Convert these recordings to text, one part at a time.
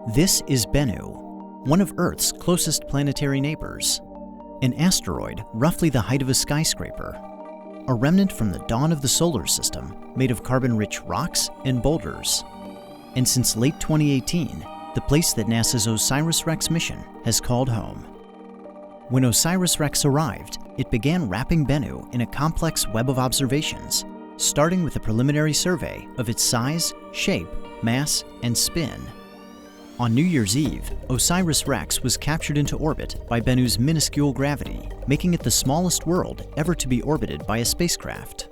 This is Bennu, one of Earth's closest planetary neighbors, an asteroid roughly the height of a skyscraper, a remnant from the dawn of the solar system made of carbon-rich rocks and boulders. And since late 2018, the place that NASA's OSIRIS-REx mission has called home. When OSIRIS-REx arrived, it began wrapping Bennu in a complex web of observations, starting with a preliminary survey of its size, shape, mass, and spin. On New Year's Eve, OSIRIS-REx was captured into orbit by Bennu's minuscule gravity, making it the smallest world ever to be orbited by a spacecraft.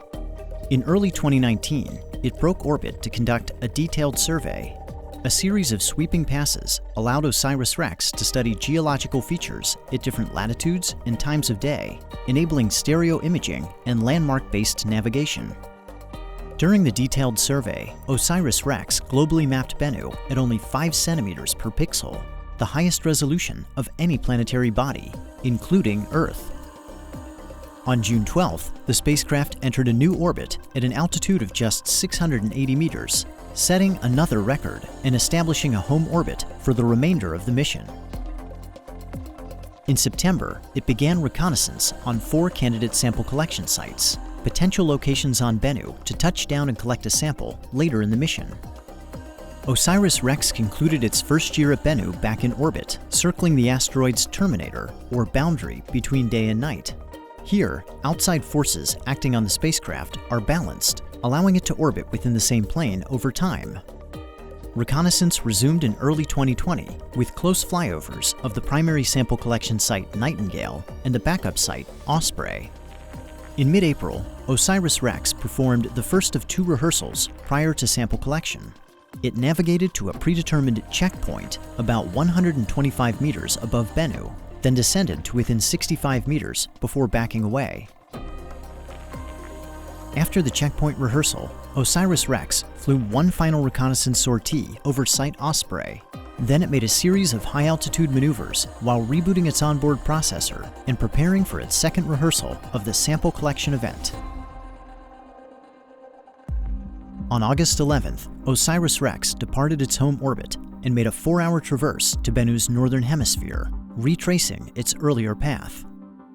In early 2019, it broke orbit to conduct a detailed survey. A series of sweeping passes allowed OSIRIS-REx to study geological features at different latitudes and times of day, enabling stereo imaging and landmark-based navigation. During the detailed survey, OSIRIS-REx globally mapped Bennu at only 5 centimeters per pixel, the highest resolution of any planetary body, including Earth. On June 12th, the spacecraft entered a new orbit at an altitude of just 680 meters, setting another record and establishing a home orbit for the remainder of the mission. In September, it began reconnaissance on 4 candidate sample collection sites, potential locations on Bennu to touch down and collect a sample later in the mission. OSIRIS-REx concluded its first year at Bennu back in orbit, circling the asteroid's terminator, or boundary between day and night. Here, outside forces acting on the spacecraft are balanced, allowing it to orbit within the same plane over time. Reconnaissance resumed in early 2020 with close flyovers of the primary sample collection site Nightingale and the backup site Osprey. In mid-April, OSIRIS-REx performed the first of 2 rehearsals prior to sample collection. It navigated to a predetermined checkpoint about 125 meters above Bennu, then descended to within 65 meters before backing away. After the checkpoint rehearsal, OSIRIS-REx flew one final reconnaissance sortie over Site Osprey. Then it made a series of high-altitude maneuvers while rebooting its onboard processor and preparing for its second rehearsal of the sample collection event. On August 11th, OSIRIS-REx departed its home orbit and made a 4-hour traverse to Bennu's northern hemisphere, retracing its earlier path.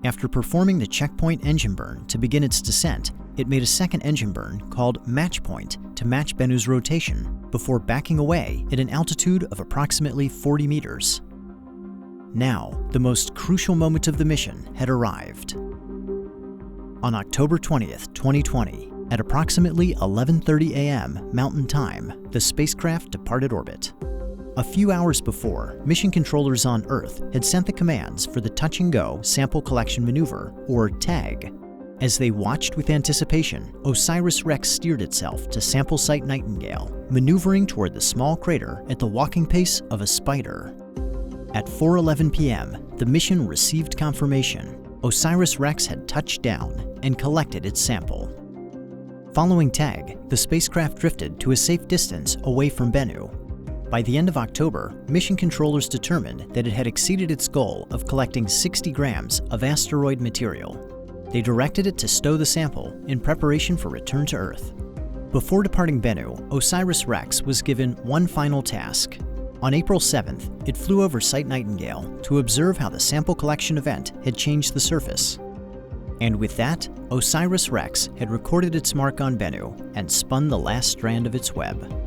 After performing the checkpoint engine burn to begin its descent, it made a second engine burn called match point to match Bennu's rotation before backing away at an altitude of approximately 40 meters. Now, the most crucial moment of the mission had arrived. On October 20th, 2020, at approximately 11:30 a.m. Mountain Time, the spacecraft departed orbit. A few hours before, mission controllers on Earth had sent the commands for the touch-and-go sample collection maneuver, or TAG. As they watched with anticipation, OSIRIS-REx steered itself to sample site Nightingale, maneuvering toward the small crater at the walking pace of a spider. At 4:11 p.m., the mission received confirmation. OSIRIS-REx had touched down and collected its sample. Following TAG, the spacecraft drifted to a safe distance away from Bennu. By the end of October, mission controllers determined that it had exceeded its goal of collecting 60 grams of asteroid material. They directed it to stow the sample in preparation for return to Earth. Before departing Bennu, OSIRIS-REx was given one final task. On April 7th, it flew over Site Nightingale to observe how the sample collection event had changed the surface. And with that, OSIRIS-REx had recorded its mark on Bennu and spun the last strand of its web.